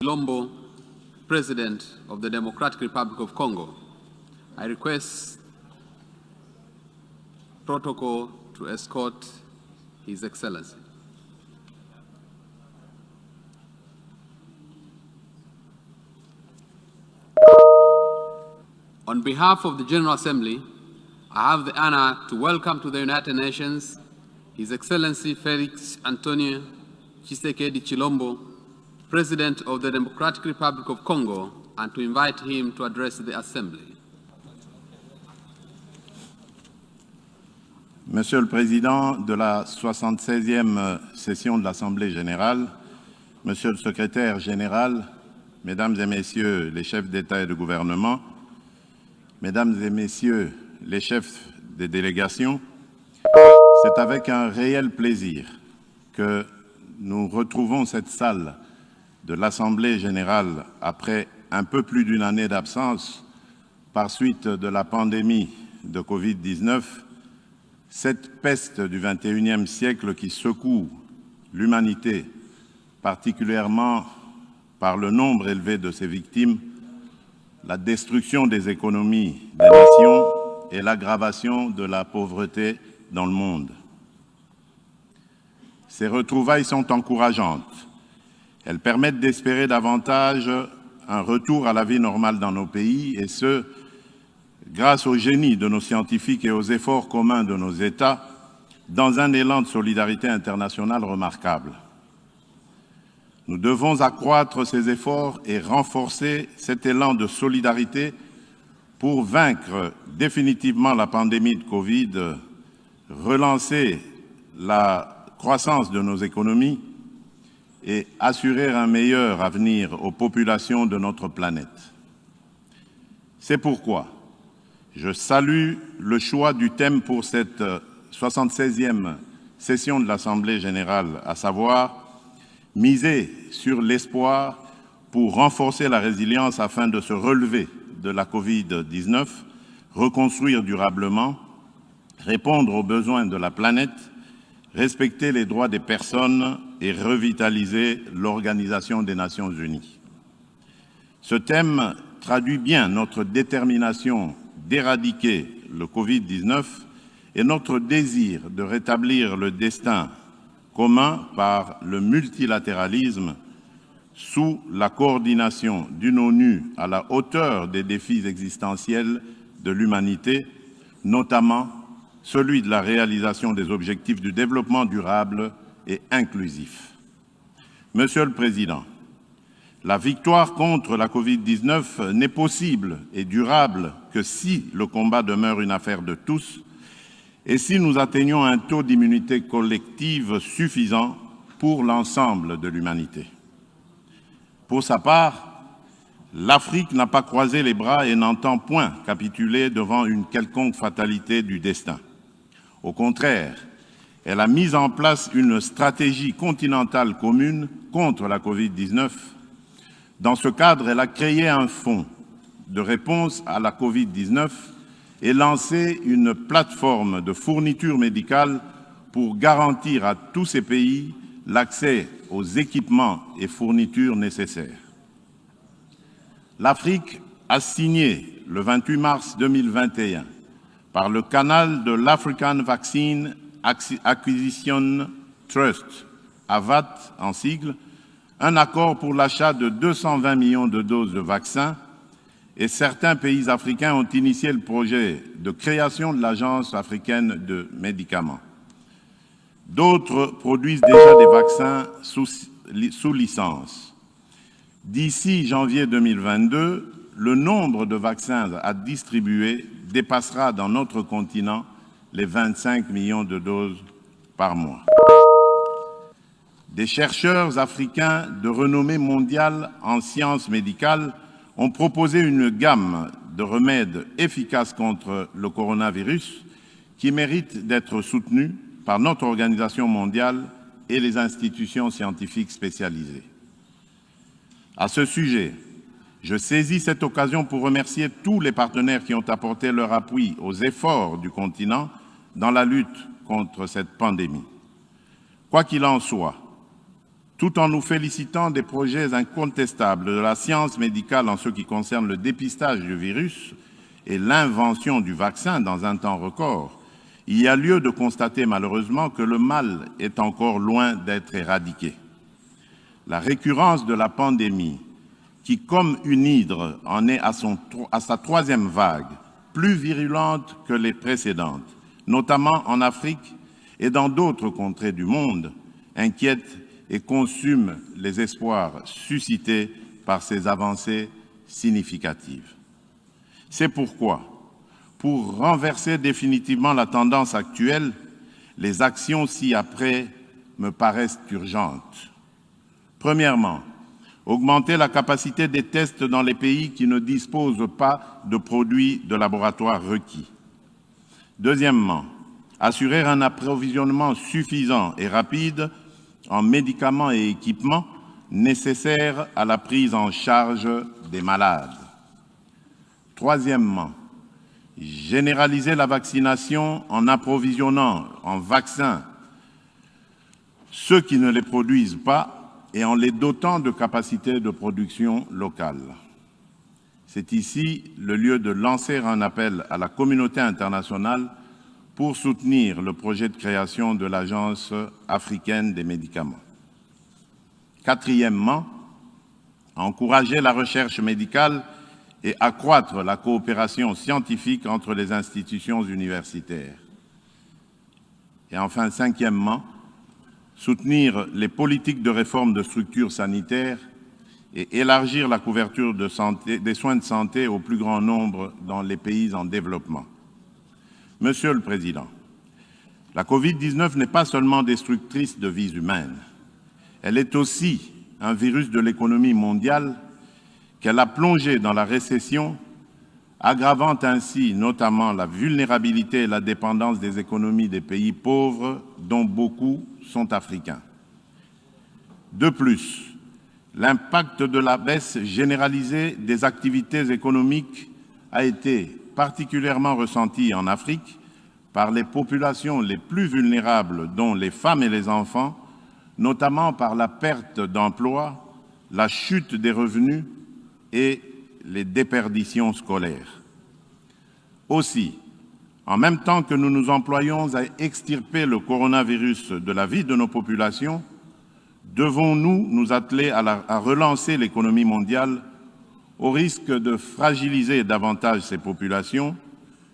Chilombo, President of the Democratic Republic of Congo, I request protocol to escort His Excellency. On behalf of the General Assembly, I have the honor to welcome to the United Nations His Excellency Felix Antonio Tshisekedi Chilombo, President of the Democratic Republic of Congo, and to invite him to address the Assembly. Monsieur le Président de la 76e session de l'Assemblée générale, Monsieur le Secrétaire général, Mesdames et Messieurs les chefs d'État et de gouvernement, Mesdames et Messieurs les chefs des délégations, c'est avec un réel plaisir que nous retrouvons cette salle de l'Assemblée générale après un peu plus d'une année d'absence par suite de la pandémie de Covid-19, cette peste du XXIe siècle qui secoue l'humanité, particulièrement par le nombre élevé de ses victimes, la destruction des économies des nations et l'aggravation de la pauvreté dans le monde. Ces retrouvailles sont encourageantes. Elles permettent d'espérer davantage un retour à la vie normale dans nos pays, et ce, grâce au génie de nos scientifiques et aux efforts communs de nos États, dans un élan de solidarité internationale remarquable. Nous devons accroître ces efforts et renforcer cet élan de solidarité pour vaincre définitivement la pandémie de Covid, relancer la croissance de nos économies et assurer un meilleur avenir aux populations de notre planète. C'est pourquoi je salue le choix du thème pour cette 76e session de l'Assemblée générale, à savoir miser sur l'espoir pour renforcer la résilience afin de se relever de la Covid-19, reconstruire durablement, répondre aux besoins de la planète, respecter les droits des personnes et revitaliser l'Organisation des Nations Unies. Ce thème traduit bien notre détermination d'éradiquer le Covid-19 et notre désir de rétablir le destin commun par le multilatéralisme sous la coordination d'une ONU à la hauteur des défis existentiels de l'humanité, notamment celui de la réalisation des objectifs du développement durable et inclusif. Monsieur le Président, la victoire contre la Covid-19 n'est possible et durable que si le combat demeure une affaire de tous et si nous atteignons un taux d'immunité collective suffisant pour l'ensemble de l'humanité. Pour sa part, l'Afrique n'a pas croisé les bras et n'entend point capituler devant une quelconque fatalité du destin. Au contraire, elle a mis en place une stratégie continentale commune contre la Covid-19. Dans ce cadre, elle a créé un fonds de réponse à la Covid-19 et lancé une plateforme de fourniture médicale pour garantir à tous ces pays l'accès aux équipements et fournitures nécessaires. L'Afrique a signé le 28 mars 2021 par le canal de l'African Vaccine Acquisition Trust, AVAT en sigle, un accord pour l'achat de 220 millions de doses de vaccins, et certains pays africains ont initié le projet de création de l'Agence africaine de médicaments. D'autres produisent déjà des vaccins sous licence. D'ici janvier 2022, le nombre de vaccins à distribuer dépassera dans notre continent les 25 millions de doses par mois. Des chercheurs africains de renommée mondiale en sciences médicales ont proposé une gamme de remèdes efficaces contre le coronavirus qui méritent d'être soutenus par notre organisation mondiale et les institutions scientifiques spécialisées. À ce sujet, je saisis cette occasion pour remercier tous les partenaires qui ont apporté leur appui aux efforts du continent dans la lutte contre cette pandémie. Quoi qu'il en soit, tout en nous félicitant des progrès incontestables de la science médicale en ce qui concerne le dépistage du virus et l'invention du vaccin dans un temps record, il y a lieu de constater malheureusement que le mal est encore loin d'être éradiqué. La récurrence de la pandémie, qui comme une hydre en est à sa troisième vague, plus virulente que les précédentes, notamment en Afrique et dans d'autres contrées du monde, inquiète et consume les espoirs suscités par ces avancées significatives. C'est pourquoi, pour renverser définitivement la tendance actuelle, les actions ci-après me paraissent urgentes. Premièrement, augmenter la capacité des tests dans les pays qui ne disposent pas de produits de laboratoire requis. Deuxièmement, assurer un approvisionnement suffisant et rapide en médicaments et équipements nécessaires à la prise en charge des malades. Troisièmement, généraliser la vaccination en approvisionnant en vaccins ceux qui ne les produisent pas et en les dotant de capacités de production locales. C'est ici le lieu de lancer un appel à la communauté internationale pour soutenir le projet de création de l'Agence africaine des médicaments. Quatrièmement, encourager la recherche médicale et accroître la coopération scientifique entre les institutions universitaires. Et enfin, cinquièmement, soutenir les politiques de réforme de structures sanitaires et élargir la couverture des soins de santé au plus grand nombre dans les pays en développement. Monsieur le Président, la Covid-19 n'est pas seulement destructrice de vies humaines, elle est aussi un virus de l'économie mondiale qu'elle a plongé dans la récession, aggravant ainsi notamment la vulnérabilité et la dépendance des économies des pays pauvres, dont beaucoup sont africains. De plus, l'impact de la baisse généralisée des activités économiques a été particulièrement ressenti en Afrique par les populations les plus vulnérables, dont les femmes et les enfants, notamment par la perte d'emploi, la chute des revenus et les déperditions scolaires. Aussi, en même temps que nous nous employons à extirper le coronavirus de la vie de nos populations, devons-nous nous atteler à relancer l'économie mondiale au risque de fragiliser davantage ces populations,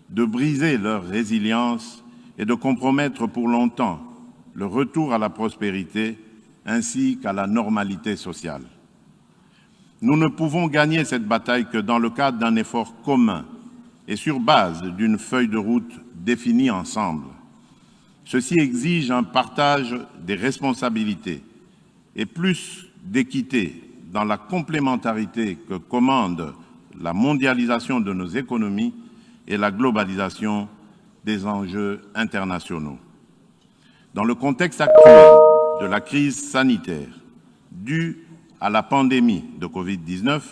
de briser leur résilience et de compromettre pour longtemps le retour à la prospérité ainsi qu'à la normalité sociale. Nous ne pouvons gagner cette bataille que dans le cadre d'un effort commun et sur base d'une feuille de route définie ensemble. Ceci exige un partage des responsabilités et plus d'équité dans la complémentarité que commande la mondialisation de nos économies et la globalisation des enjeux internationaux. Dans le contexte actuel de la crise sanitaire due à la pandémie de Covid-19,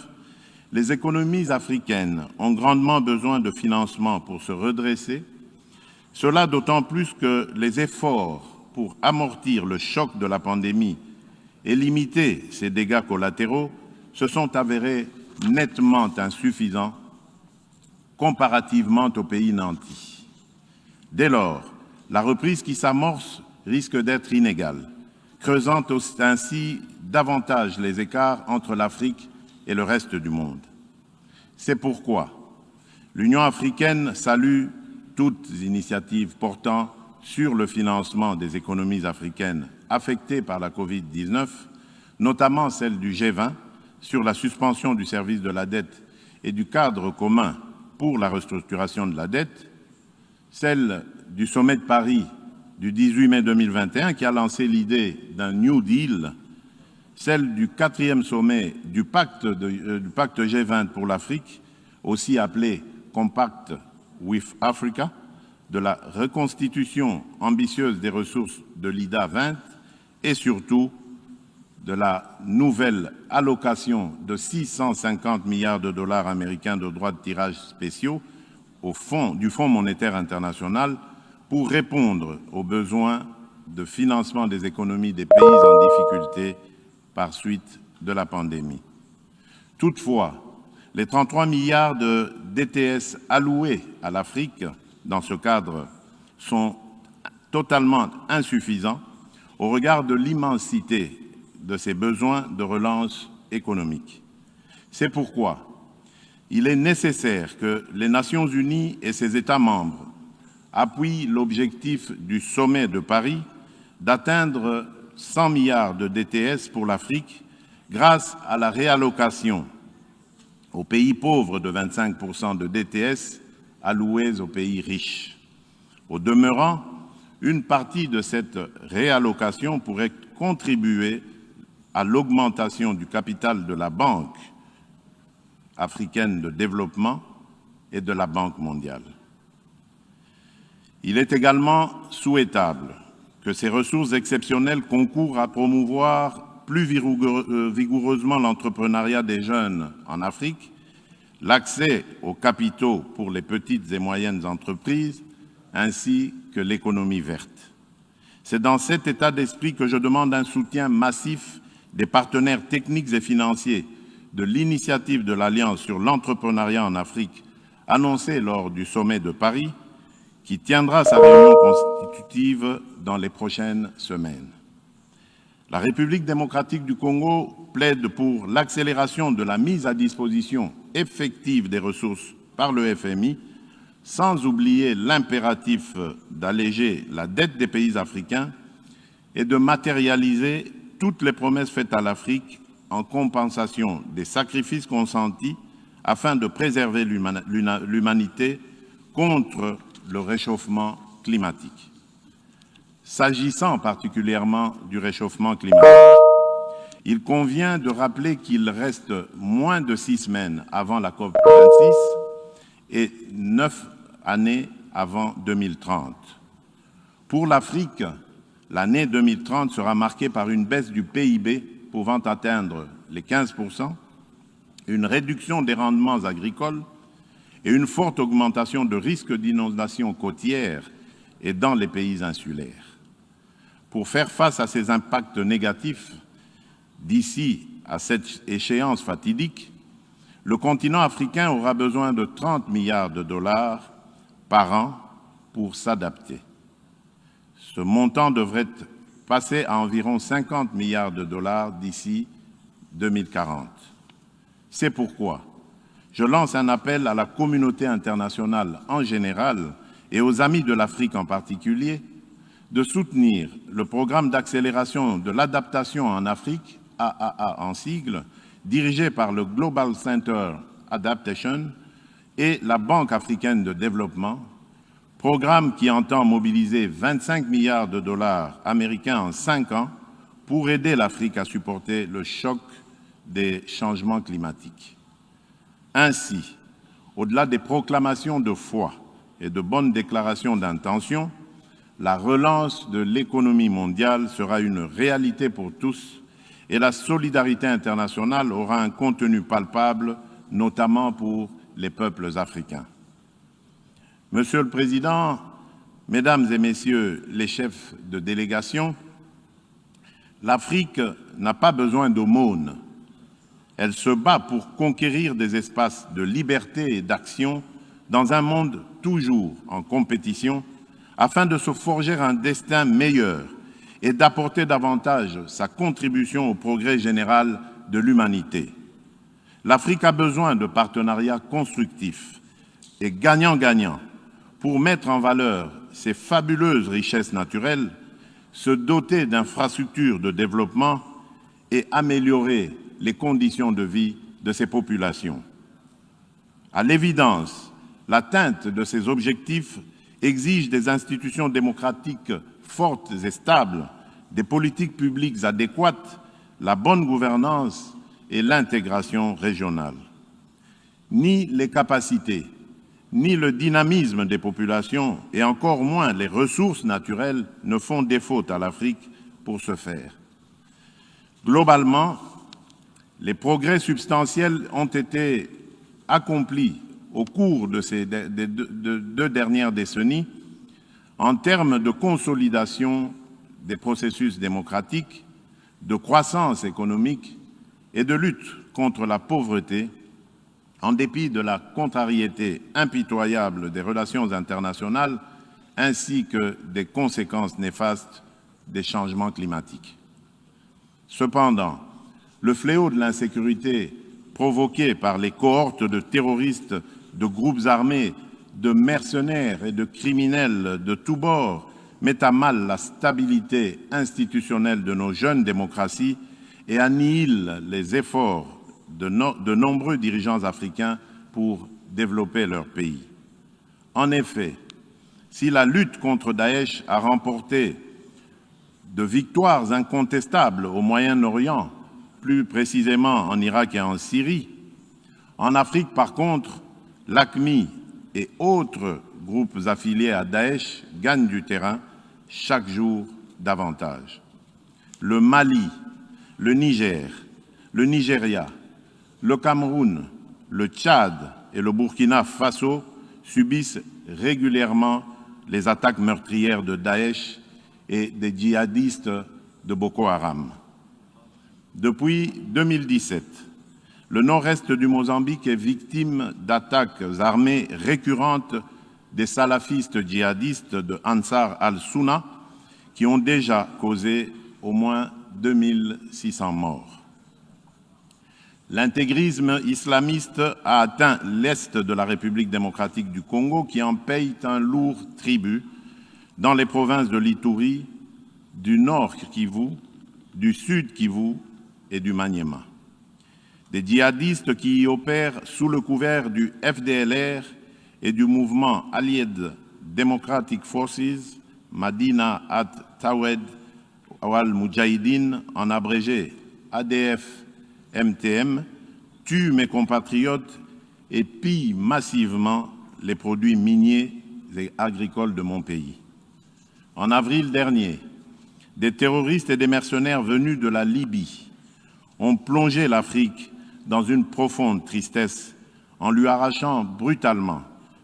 les économies africaines ont grandement besoin de financement pour se redresser, cela d'autant plus que les efforts pour amortir le choc de la pandémie et limiter ses dégâts collatéraux se sont avérés nettement insuffisants comparativement aux pays nantis. Dès lors, la reprise qui s'amorce risque d'être inégale, creusant ainsi davantage les écarts entre l'Afrique et le reste du monde. C'est pourquoi l'Union africaine salue toutes les initiatives portant sur le financement des économies africaines affectées par la Covid-19, notamment celle du G20 sur la suspension du service de la dette et du cadre commun pour la restructuration de la dette, celle du sommet de Paris du 18 mai 2021 qui a lancé l'idée d'un New Deal, celle du 4e sommet du pacte G20 pour l'Afrique, aussi appelé Compact with Africa, de la reconstitution ambitieuse des ressources de l'IDA 20 et surtout de la nouvelle allocation de 650 milliards de dollars américains de droits de tirage spéciaux du Fonds monétaire international pour répondre aux besoins de financement des économies des pays en difficulté par suite de la pandémie. Toutefois, les 33 milliards de DTS alloués à l'Afrique dans ce cadre sont totalement insuffisants au regard de l'immensité de ses besoins de relance économique. C'est pourquoi il est nécessaire que les Nations unies et ses États membres appuient l'objectif du sommet de Paris d'atteindre 100 milliards de DTS pour l'Afrique grâce à la réallocation aux pays pauvres de 25% de DTS alloués aux pays riches. Au demeurant, une partie de cette réallocation pourrait contribuer à l'augmentation du capital de la Banque africaine de développement et de la Banque mondiale. Il est également souhaitable que ces ressources exceptionnelles concourent à promouvoir plus vigoureusement l'entrepreneuriat des jeunes en Afrique, l'accès aux capitaux pour les petites et moyennes entreprises, ainsi que l'économie verte. C'est dans cet état d'esprit que je demande un soutien massif des partenaires techniques et financiers de l'initiative de l'Alliance sur l'entrepreneuriat en Afrique, annoncée lors du sommet de Paris, qui tiendra sa réunion constitutive dans les prochaines semaines. La République démocratique du Congo plaide pour l'accélération de la mise à disposition effective des ressources par le FMI, sans oublier l'impératif d'alléger la dette des pays africains et de matérialiser toutes les promesses faites à l'Afrique en compensation des sacrifices consentis afin de préserver l'humanité contre le réchauffement climatique. S'agissant particulièrement du réchauffement climatique, il convient de rappeler qu'il reste moins de 6 semaines avant la COP26 et 9 années avant 2030. Pour l'Afrique, l'année 2030 sera marquée par une baisse du PIB pouvant atteindre les 15%, une réduction des rendements agricoles et une forte augmentation de risques d'inondation côtières et dans les pays insulaires. Pour faire face à ces impacts négatifs, d'ici à cette échéance fatidique, le continent africain aura besoin de 30 milliards de dollars par an pour s'adapter. Ce montant devrait passer à environ 50 milliards de dollars d'ici 2040. C'est pourquoi je lance un appel à la communauté internationale en général et aux amis de l'Afrique en particulier de soutenir le programme d'accélération de l'adaptation en Afrique, AAA en sigle, dirigé par le Global Center Adaptation et la Banque africaine de développement, programme qui entend mobiliser 25 milliards de dollars américains en 5 ans pour aider l'Afrique à supporter le choc des changements climatiques. Ainsi, au-delà des proclamations de foi et de bonnes déclarations d'intention, la relance de l'économie mondiale sera une réalité pour tous et la solidarité internationale aura un contenu palpable, notamment pour les peuples africains. Monsieur le Président, Mesdames et Messieurs les chefs de délégation, l'Afrique n'a pas besoin d'aumône. Elle se bat pour conquérir des espaces de liberté et d'action dans un monde toujours en compétition afin de se forger un destin meilleur et d'apporter davantage sa contribution au progrès général de l'humanité. L'Afrique a besoin de partenariats constructifs et gagnant-gagnant pour mettre en valeur ses fabuleuses richesses naturelles, se doter d'infrastructures de développement et améliorer les conditions de vie de ses populations. À l'évidence, l'atteinte de ces objectifs exige des institutions démocratiques fortes et stables, des politiques publiques adéquates, la bonne gouvernance et l'intégration régionale. Ni les capacités, ni le dynamisme des populations, et encore moins les ressources naturelles, ne font défaut à l'Afrique pour ce faire. Globalement, les progrès substantiels ont été accomplis au cours de ces deux dernières décennies en termes de consolidation des processus démocratiques, de croissance économique et de lutte contre la pauvreté, en dépit de la contrariété impitoyable des relations internationales ainsi que des conséquences néfastes des changements climatiques. Cependant, le fléau de l'insécurité provoqué par les cohortes de terroristes, de groupes armés, de mercenaires et de criminels de tous bords met à mal la stabilité institutionnelle de nos jeunes démocraties et annihile les efforts de nombreux dirigeants africains pour développer leur pays. En effet, si la lutte contre Daesh a remporté de victoires incontestables au Moyen-Orient, plus précisément en Irak et en Syrie, en Afrique, par contre, l'AQMI et autres groupes affiliés à Daesh gagnent du terrain chaque jour davantage. Le Mali, le Niger, le Nigeria, le Cameroun, le Tchad et le Burkina Faso subissent régulièrement les attaques meurtrières de Daesh et des djihadistes de Boko Haram. Depuis 2017, le nord-est du Mozambique est victime d'attaques armées récurrentes des salafistes djihadistes de Ansar al-Sunna qui ont déjà causé au moins 2600 morts. L'intégrisme islamiste a atteint l'est de la République démocratique du Congo qui en paye un lourd tribut dans les provinces de l'Ituri, du nord Kivu, du sud Kivu et du Maniema. Des djihadistes qui y opèrent sous le couvert du FDLR et du mouvement Allied Democratic Forces, Madina at Tawed al-Mujahideen, en abrégé ADF-MTM, tuent mes compatriotes et pillent massivement les produits miniers et agricoles de mon pays. En avril dernier, des terroristes et des mercenaires venus de la Libye ont plongé l'Afrique dans une profonde tristesse en lui arrachant brutalement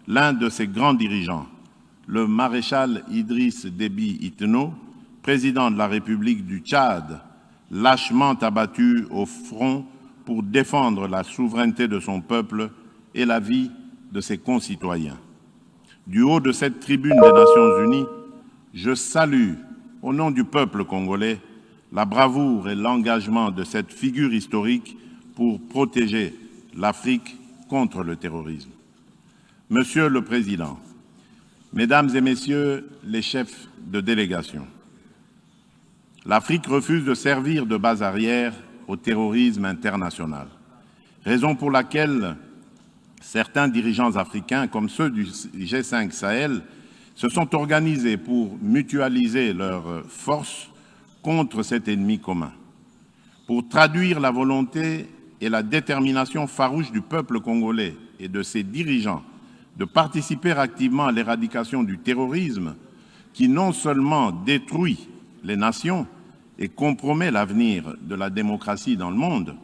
l'un de ses grands dirigeants, le maréchal Idriss Déby Itno, président de la République du Tchad, lâchement abattu au front pour défendre la souveraineté de son peuple et la vie de ses concitoyens. Du haut de cette tribune des Nations Unies, je salue, au nom du peuple congolais, la bravoure et l'engagement de cette figure historique pour protéger l'Afrique contre le terrorisme. Monsieur le Président, Mesdames et Messieurs les chefs de délégation, l'Afrique refuse de servir de base arrière au terrorisme international, raison pour laquelle certains dirigeants africains, comme ceux du G5 Sahel, se sont organisés pour mutualiser leurs forces contre cet ennemi commun. Pour traduire la volonté et la détermination farouche du peuple congolais et de ses dirigeants de participer activement à l'éradication du terrorisme qui non seulement détruit les nations et compromet l'avenir de la démocratie dans le monde,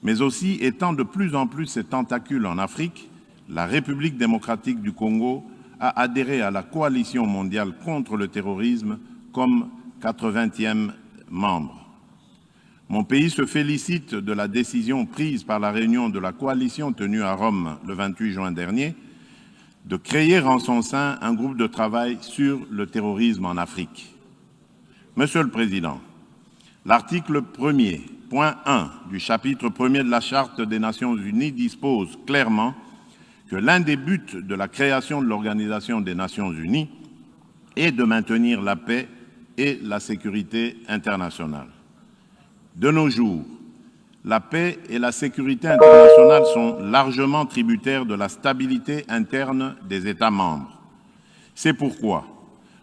mais aussi étend de plus en plus ses tentacules en Afrique, la République démocratique du Congo a adhéré à la coalition mondiale contre le terrorisme comme 80e membre. Mon pays se félicite de la décision prise par la réunion de la coalition tenue à Rome le 28 juin dernier de créer en son sein un groupe de travail sur le terrorisme en Afrique. Monsieur le Président, l'article 1er, point 1 du chapitre 1er de la Charte des Nations Unies dispose clairement que l'un des buts de la création de l'Organisation des Nations Unies est de maintenir la paix et la sécurité internationale. De nos jours, la paix et la sécurité internationale sont largement tributaires de la stabilité interne des États membres. C'est pourquoi,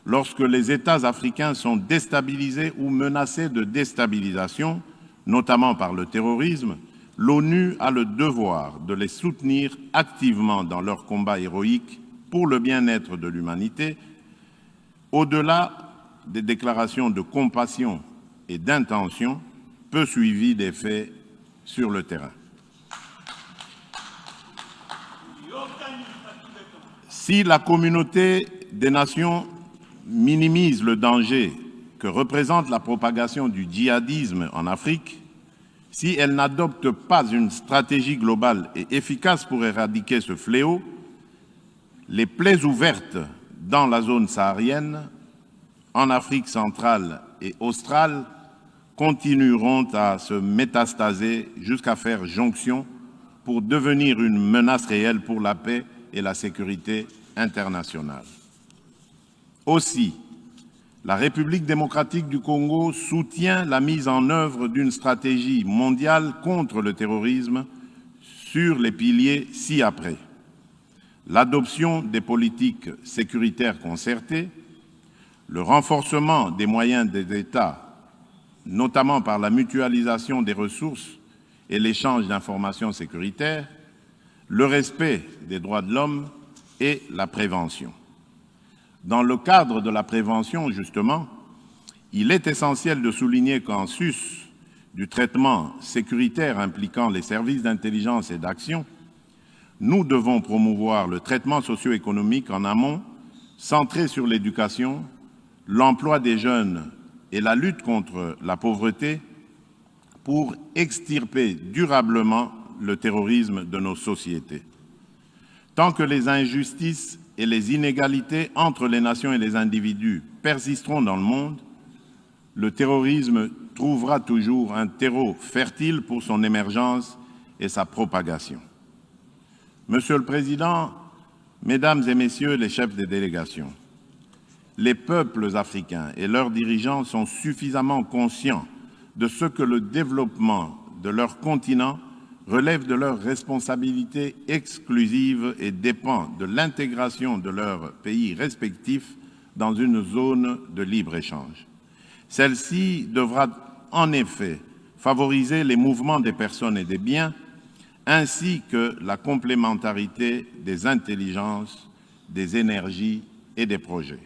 lorsque les États africains sont déstabilisés ou menacés de déstabilisation, notamment par le terrorisme, l'ONU a le devoir de les soutenir activement dans leur combat héroïque pour le bien-être de l'humanité, au-delà des déclarations de compassion et d'intention, peu suivies des faits sur le terrain. Si la communauté des nations minimise le danger que représente la propagation du djihadisme en Afrique, si elle n'adopte pas une stratégie globale et efficace pour éradiquer ce fléau, les plaies ouvertes dans la zone saharienne, en Afrique centrale et australe, continueront à se métastaser jusqu'à faire jonction pour devenir une menace réelle pour la paix et la sécurité internationale. Aussi, la République démocratique du Congo soutient la mise en œuvre d'une stratégie mondiale contre le terrorisme sur les piliers ci-après: l'adoption des politiques sécuritaires concertées, le renforcement des moyens des États, notamment par la mutualisation des ressources et l'échange d'informations sécuritaires, le respect des droits de l'homme et la prévention. Dans le cadre de la prévention, justement, il est essentiel de souligner qu'en sus du traitement sécuritaire impliquant les services d'intelligence et d'action, nous devons promouvoir le traitement socio-économique en amont, centré sur l'éducation, l'emploi des jeunes et la lutte contre la pauvreté pour extirper durablement le terrorisme de nos sociétés. Tant que les injustices et les inégalités entre les nations et les individus persisteront dans le monde, le terrorisme trouvera toujours un terreau fertile pour son émergence et sa propagation. Monsieur le Président, Mesdames et Messieurs les chefs des délégations, les peuples africains et leurs dirigeants sont suffisamment conscients de ce que le développement de leur continent relève de leurs responsabilités exclusives et dépend de l'intégration de leurs pays respectifs dans une zone de libre-échange. Celle-ci devra en effet favoriser les mouvements des personnes et des biens, ainsi que la complémentarité des intelligences, des énergies et des projets.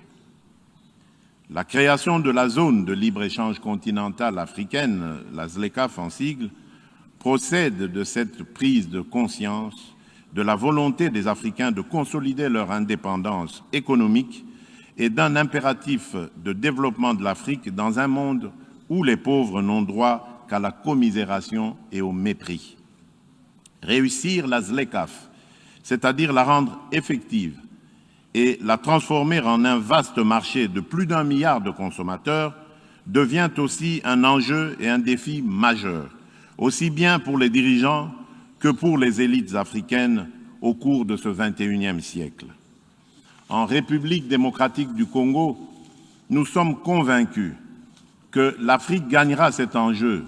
La création de la zone de libre-échange continentale africaine, la ZLECAf en sigle, procède de cette prise de conscience de la volonté des Africains de consolider leur indépendance économique et d'un impératif de développement de l'Afrique dans un monde où les pauvres n'ont droit qu'à la commisération et au mépris. Réussir la ZLECAf, c'est-à-dire la rendre effective et la transformer en un vaste marché de plus d'1 milliard de consommateurs, devient aussi un enjeu et un défi majeur, aussi bien pour les dirigeants que pour les élites africaines au cours de ce XXIe siècle. En République démocratique du Congo, nous sommes convaincus que l'Afrique gagnera cet enjeu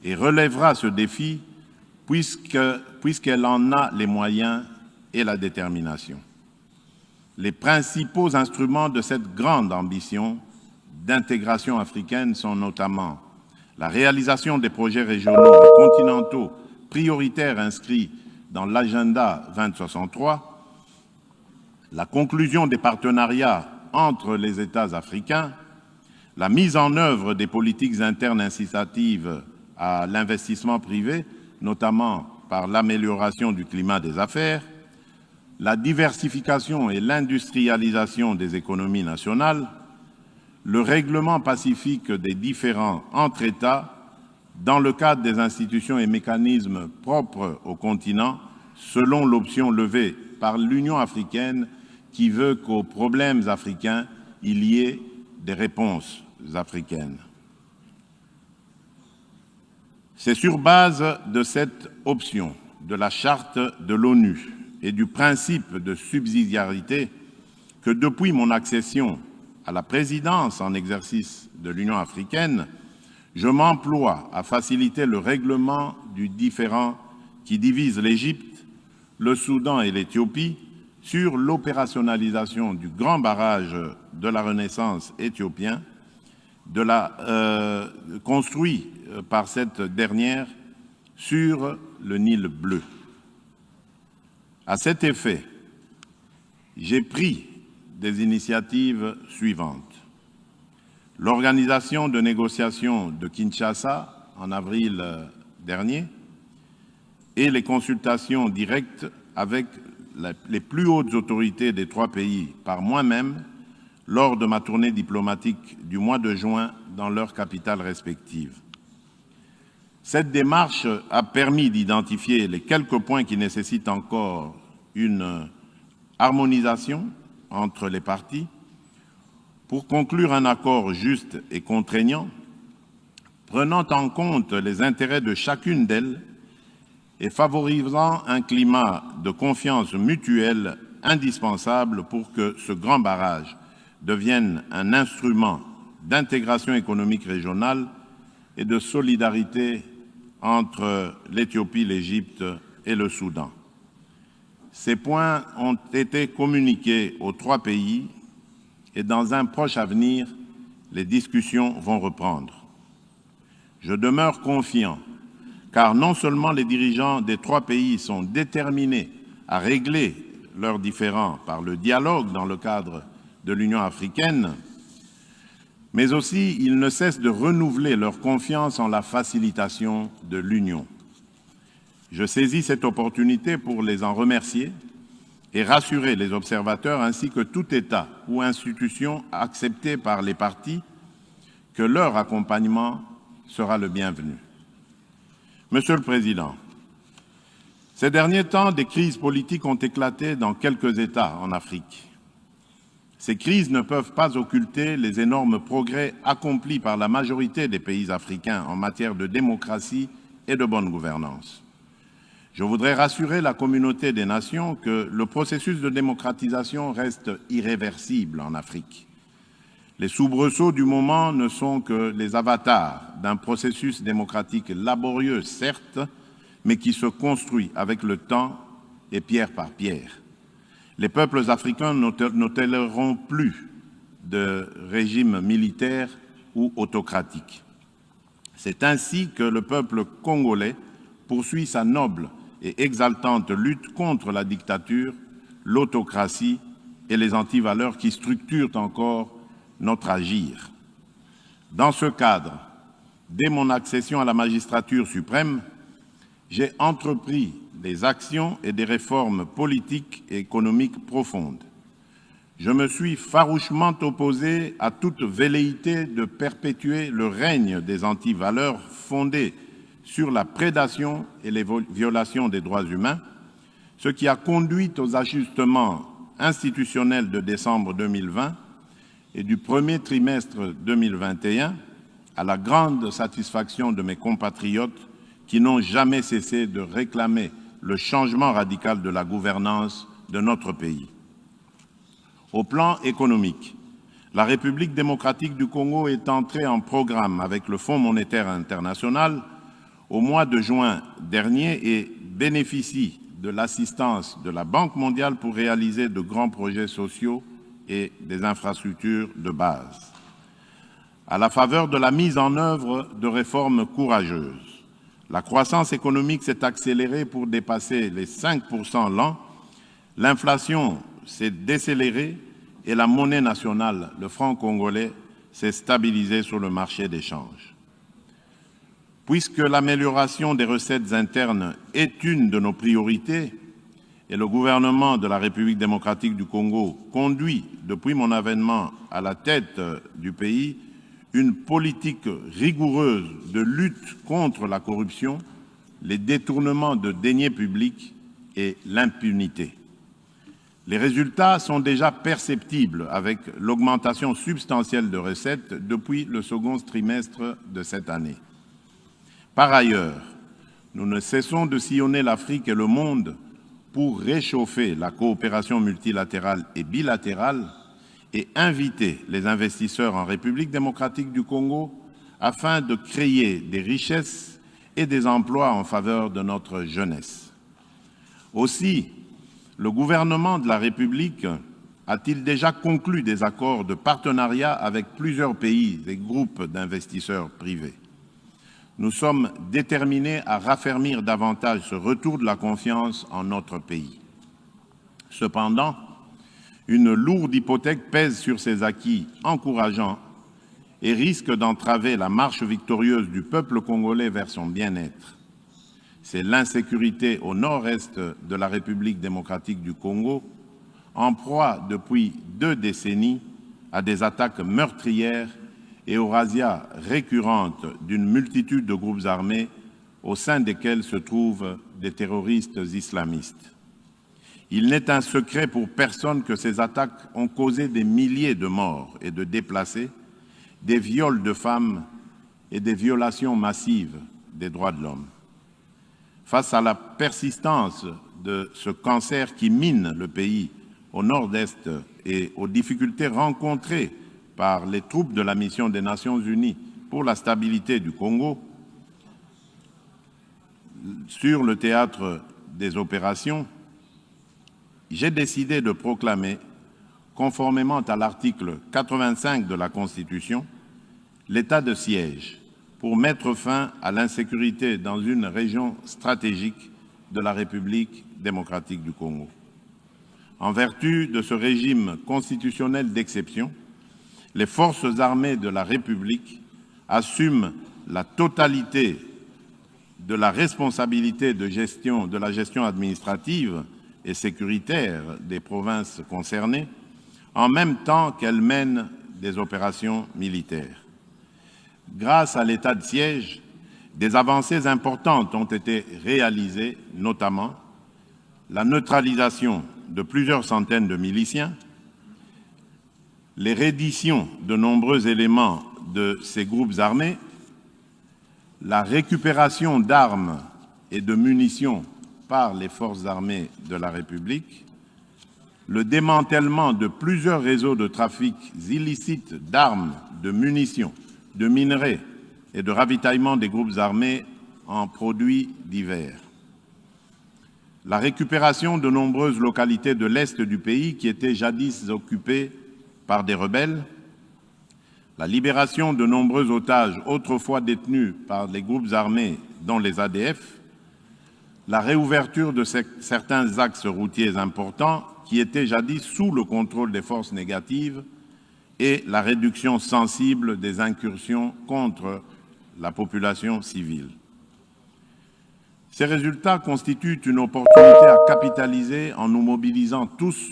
et relèvera ce défi puisqu'elle en a les moyens et la détermination. Les principaux instruments de cette grande ambition d'intégration africaine sont notamment la réalisation des projets régionaux et continentaux prioritaires inscrits dans l'agenda 2063, la conclusion des partenariats entre les États africains, la mise en œuvre des politiques internes incitatives à l'investissement privé, notamment par l'amélioration du climat des affaires, la diversification et l'industrialisation des économies nationales, le règlement pacifique des différends entre États dans le cadre des institutions et mécanismes propres au continent, selon l'option levée par l'Union africaine qui veut qu'aux problèmes africains, il y ait des réponses africaines. C'est sur base de cette option de la Charte de l'ONU et du principe de subsidiarité que depuis mon accession à la présidence en exercice de l'Union africaine, je m'emploie à faciliter le règlement du différend qui divise l'Égypte, le Soudan et l'Éthiopie sur l'opérationnalisation du grand barrage de la Renaissance éthiopien, construit par cette dernière sur le Nil bleu. À cet effet, j'ai pris des initiatives suivantes. L'organisation de négociations de Kinshasa en avril dernier et les consultations directes avec les plus hautes autorités des 3 pays par moi-même lors de ma tournée diplomatique du mois de juin dans leurs capitales respectives. Cette démarche a permis d'identifier les quelques points qui nécessitent encore une harmonisation entre les parties pour conclure un accord juste et contraignant, prenant en compte les intérêts de chacune d'elles et favorisant un climat de confiance mutuelle indispensable pour que ce grand barrage devienne un instrument d'intégration économique régionale et de solidarité entre l'Éthiopie, l'Égypte et le Soudan. Ces points ont été communiqués aux trois pays et dans un proche avenir, les discussions vont reprendre. Je demeure confiant, car non seulement les dirigeants des trois pays sont déterminés à régler leurs différends par le dialogue dans le cadre de l'Union africaine, mais aussi ils ne cessent de renouveler leur confiance en la facilitation de l'Union. Je saisis cette opportunité pour les en remercier et rassurer les observateurs ainsi que tout État ou institution accepté par les parties que leur accompagnement sera le bienvenu. Monsieur le Président, ces derniers temps, des crises politiques ont éclaté dans quelques États en Afrique. Ces crises ne peuvent pas occulter les énormes progrès accomplis par la majorité des pays africains en matière de démocratie et de bonne gouvernance. Je voudrais rassurer la communauté des nations que le processus de démocratisation reste irréversible en Afrique. Les soubresauts du moment ne sont que les avatars d'un processus démocratique laborieux, certes, mais qui se construit avec le temps et pierre par pierre. Les peuples africains ne toléreront plus de régime militaire ou autocratique. C'est ainsi que le peuple congolais poursuit sa noble et exaltante lutte contre la dictature, l'autocratie et les antivaleurs qui structurent encore notre agir. Dans ce cadre, dès mon accession à la magistrature suprême, j'ai entrepris des actions et des réformes politiques et économiques profondes. Je me suis farouchement opposé à toute velléité de perpétuer le règne des antivaleurs fondées sur la prédation et les violations des droits humains, ce qui a conduit aux ajustements institutionnels de décembre 2020 et du premier trimestre 2021, à la grande satisfaction de mes compatriotes qui n'ont jamais cessé de réclamer le changement radical de la gouvernance de notre pays. Au plan économique, la République démocratique du Congo est entrée en programme avec le Fonds monétaire international au mois de juin dernier et bénéficie de l'assistance de la Banque mondiale pour réaliser de grands projets sociaux et des infrastructures de base. À la faveur de la mise en œuvre de réformes courageuses, la croissance économique s'est accélérée pour dépasser les 5% l'an, l'inflation s'est décélérée et la monnaie nationale, le franc congolais, s'est stabilisée sur le marché des changes. Puisque l'amélioration des recettes internes est une de nos priorités, et le gouvernement de la République démocratique du Congo conduit, depuis mon avènement à la tête du pays, une politique rigoureuse de lutte contre la corruption, les détournements de deniers publics et l'impunité. Les résultats sont déjà perceptibles avec l'augmentation substantielle de recettes depuis le second trimestre de cette année. Par ailleurs, nous ne cessons de sillonner l'Afrique et le monde pour réchauffer la coopération multilatérale et bilatérale et inviter les investisseurs en République démocratique du Congo afin de créer des richesses et des emplois en faveur de notre jeunesse. Aussi, le gouvernement de la République a-t-il déjà conclu des accords de partenariat avec plusieurs pays et groupes d'investisseurs privés. Nous sommes déterminés à raffermir davantage ce retour de la confiance en notre pays. Cependant, une lourde hypothèque pèse sur ces acquis encourageants et risque d'entraver la marche victorieuse du peuple congolais vers son bien-être. C'est l'insécurité au nord-est de la République démocratique du Congo, en proie depuis 2 décennies à des attaques meurtrières et aux razzias récurrentes d'une multitude de groupes armés au sein desquels se trouvent des terroristes islamistes. Il n'est un secret pour personne que ces attaques ont causé des milliers de morts et de déplacés, des viols de femmes et des violations massives des droits de l'homme. Face à la persistance de ce cancer qui mine le pays au nord-est et aux difficultés rencontrées par les troupes de la mission des Nations Unies pour la stabilité du Congo, sur le théâtre des opérations, j'ai décidé de proclamer, conformément à l'article 85 de la Constitution, l'état de siège pour mettre fin à l'insécurité dans une région stratégique de la République démocratique du Congo. En vertu de ce régime constitutionnel d'exception, les forces armées de la République assument la totalité de la responsabilité de la gestion administrative et sécuritaire des provinces concernées, en même temps qu'elles mènent des opérations militaires. Grâce à l'état de siège, des avancées importantes ont été réalisées, notamment la neutralisation de plusieurs centaines de miliciens, les redditions de nombreux éléments de ces groupes armés, la récupération d'armes et de munitions par les forces armées de la République, le démantèlement de plusieurs réseaux de trafic illicites d'armes, de munitions, de minerais et de ravitaillement des groupes armés en produits divers. La récupération de nombreuses localités de l'Est du pays qui étaient jadis occupées par des rebelles, la libération de nombreux otages autrefois détenus par les groupes armés, dont les ADF, la réouverture de certains axes routiers importants qui étaient jadis sous le contrôle des forces négatives et la réduction sensible des incursions contre la population civile. Ces résultats constituent une opportunité à capitaliser en nous mobilisant tous,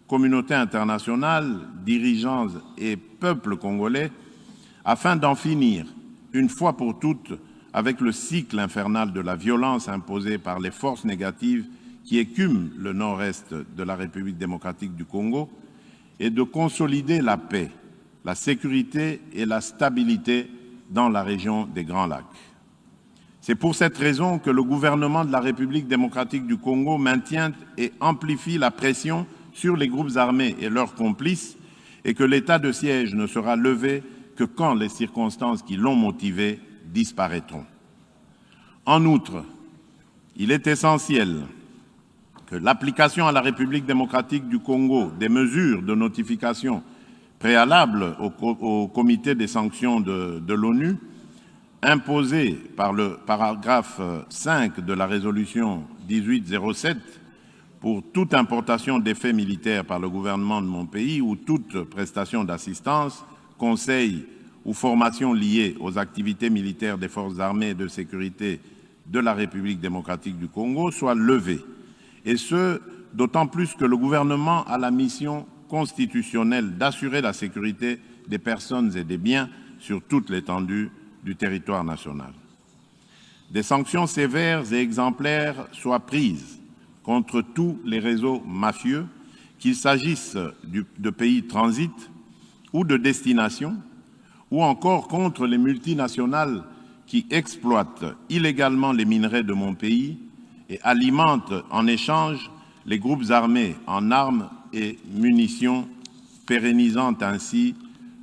communauté internationale, dirigeants et peuple congolais, afin d'en finir, une fois pour toutes, avec le cycle infernal de la violence imposée par les forces négatives qui écument le nord-est de la République démocratique du Congo et de consolider la paix, la sécurité et la stabilité dans la région des Grands Lacs. C'est pour cette raison que le gouvernement de la République démocratique du Congo maintient et amplifie la pression sur les groupes armés et leurs complices et que l'état de siège ne sera levé que quand les circonstances qui l'ont motivé disparaîtront. En outre, il est essentiel que l'application à la République démocratique du Congo des mesures de notification préalables au comité des sanctions de l'ONU, imposées par le paragraphe 5 de la résolution 1807 pour toute importation d'effets militaires par le gouvernement de mon pays ou toute prestation d'assistance, conseil ou formation liée aux activités militaires des forces armées et de sécurité de la République démocratique du Congo soit levée. Et ce, d'autant plus que le gouvernement a la mission constitutionnelle d'assurer la sécurité des personnes et des biens sur toute l'étendue du territoire national. Des sanctions sévères et exemplaires soient prises contre tous les réseaux mafieux, qu'il s'agisse de pays de transit ou de destination, ou encore contre les multinationales qui exploitent illégalement les minerais de mon pays et alimentent en échange les groupes armés en armes et munitions, pérennisant ainsi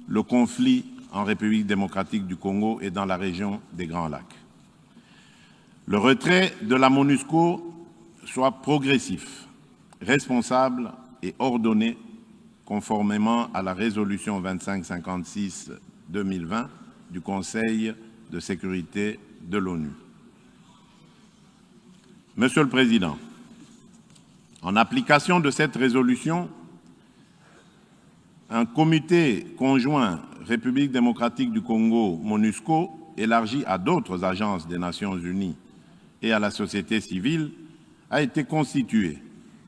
le conflit en République démocratique du Congo et dans la région des Grands Lacs. Le retrait de la MONUSCO soit progressif, responsable et ordonné conformément à la résolution 2556-2020 du Conseil de sécurité de l'ONU. Monsieur le Président, en application de cette résolution, un comité conjoint République démocratique du Congo-MONUSCO, élargi à d'autres agences des Nations Unies et à la société civile, a été constitué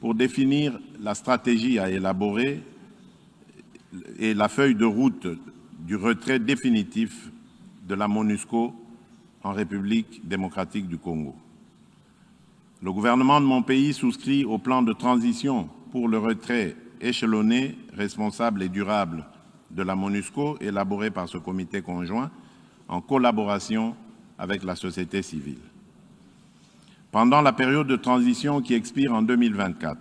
pour définir la stratégie à élaborer et la feuille de route du retrait définitif de la MONUSCO en République démocratique du Congo. Le gouvernement de mon pays souscrit au plan de transition pour le retrait échelonné, responsable et durable de la MONUSCO élaboré par ce comité conjoint en collaboration avec la société civile. Pendant la période de transition qui expire en 2024,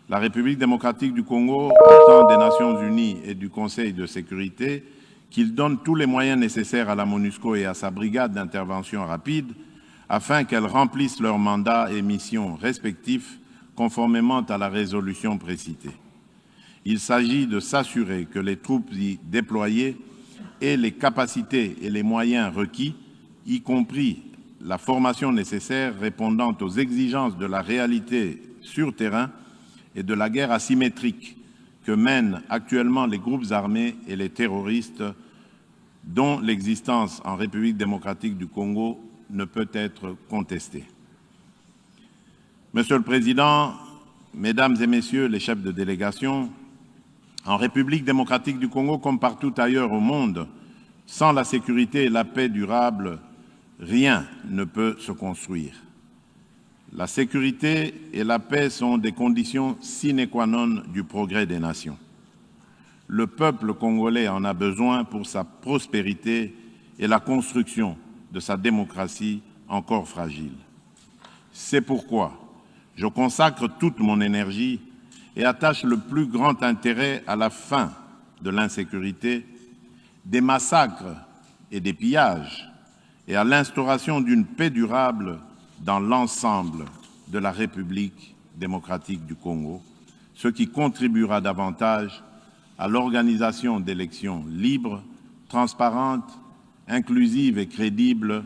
la République démocratique du Congo attend des Nations unies et du Conseil de sécurité qu'ils donnent tous les moyens nécessaires à la MONUSCO et à sa brigade d'intervention rapide afin qu'elles remplissent leurs mandats et missions respectifs conformément à la résolution précitée. Il s'agit de s'assurer que les troupes y déployées aient les capacités et les moyens requis, y compris la formation nécessaire répondant aux exigences de la réalité sur terrain et de la guerre asymétrique que mènent actuellement les groupes armés et les terroristes dont l'existence en République démocratique du Congo ne peut être contestée. Monsieur le Président, Mesdames et Messieurs les chefs de délégation, en République démocratique du Congo comme partout ailleurs au monde, sans la sécurité et la paix durable, rien ne peut se construire. La sécurité et la paix sont des conditions sine qua non du progrès des nations. Le peuple congolais en a besoin pour sa prospérité et la construction de sa démocratie encore fragile. C'est pourquoi je consacre toute mon énergie et attache le plus grand intérêt à la fin de l'insécurité, des massacres et des pillages, et à l'instauration d'une paix durable dans l'ensemble de la République démocratique du Congo, ce qui contribuera davantage à l'organisation d'élections libres, transparentes, inclusives et crédibles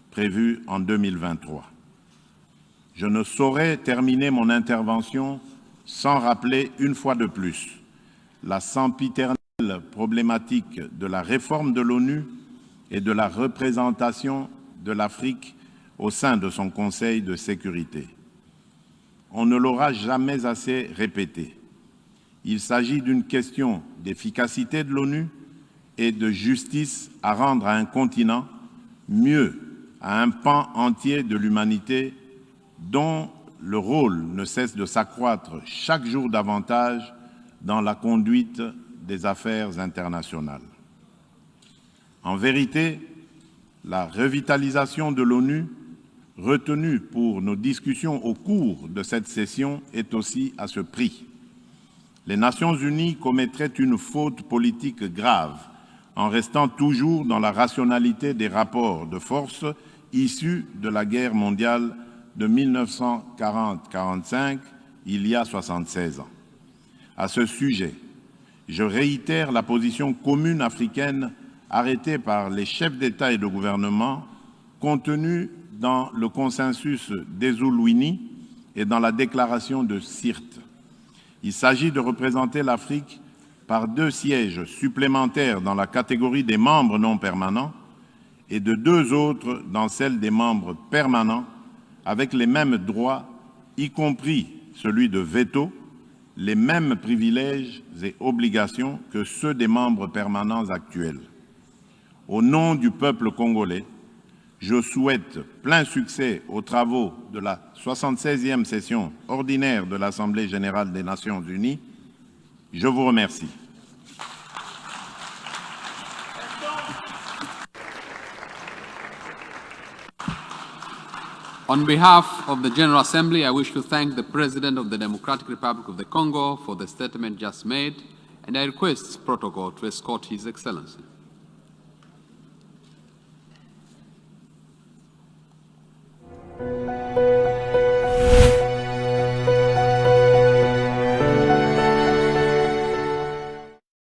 prévues en 2023. Je ne saurais terminer mon intervention sans rappeler une fois de plus la sempiternelle problématique de la réforme de l'ONU et de la représentation de l'Afrique au sein de son Conseil de sécurité. On ne l'aura jamais assez répété. Il s'agit d'une question d'efficacité de l'ONU et de justice à rendre à un continent, mieux à un pan entier de l'humanité dont le rôle ne cesse de s'accroître chaque jour davantage dans la conduite des affaires internationales. En vérité, la revitalisation de l'ONU, retenue pour nos discussions au cours de cette session, est aussi à ce prix. Les Nations unies commettraient une faute politique grave en restant toujours dans la rationalité des rapports de force issus de la guerre mondiale de 1940-45, il y a 76 ans. À ce sujet, je réitère la position commune africaine arrêtée par les chefs d'État et de gouvernement, contenue dans le consensus d'Ezulwini et dans la déclaration de Sirte. Il s'agit de représenter l'Afrique par 2 sièges supplémentaires dans la catégorie des membres non permanents et de 2 autres dans celle des membres permanents, avec les mêmes droits, y compris celui de veto, les mêmes privilèges et obligations que ceux des membres permanents actuels. Au nom du peuple congolais, je souhaite plein succès aux travaux de la 76e session ordinaire de l'Assemblée générale des Nations unies. Je vous remercie. On behalf of the General Assembly, I wish to thank the President of the Democratic Republic of the Congo for the statement just made, and I request protocol to escort His Excellency.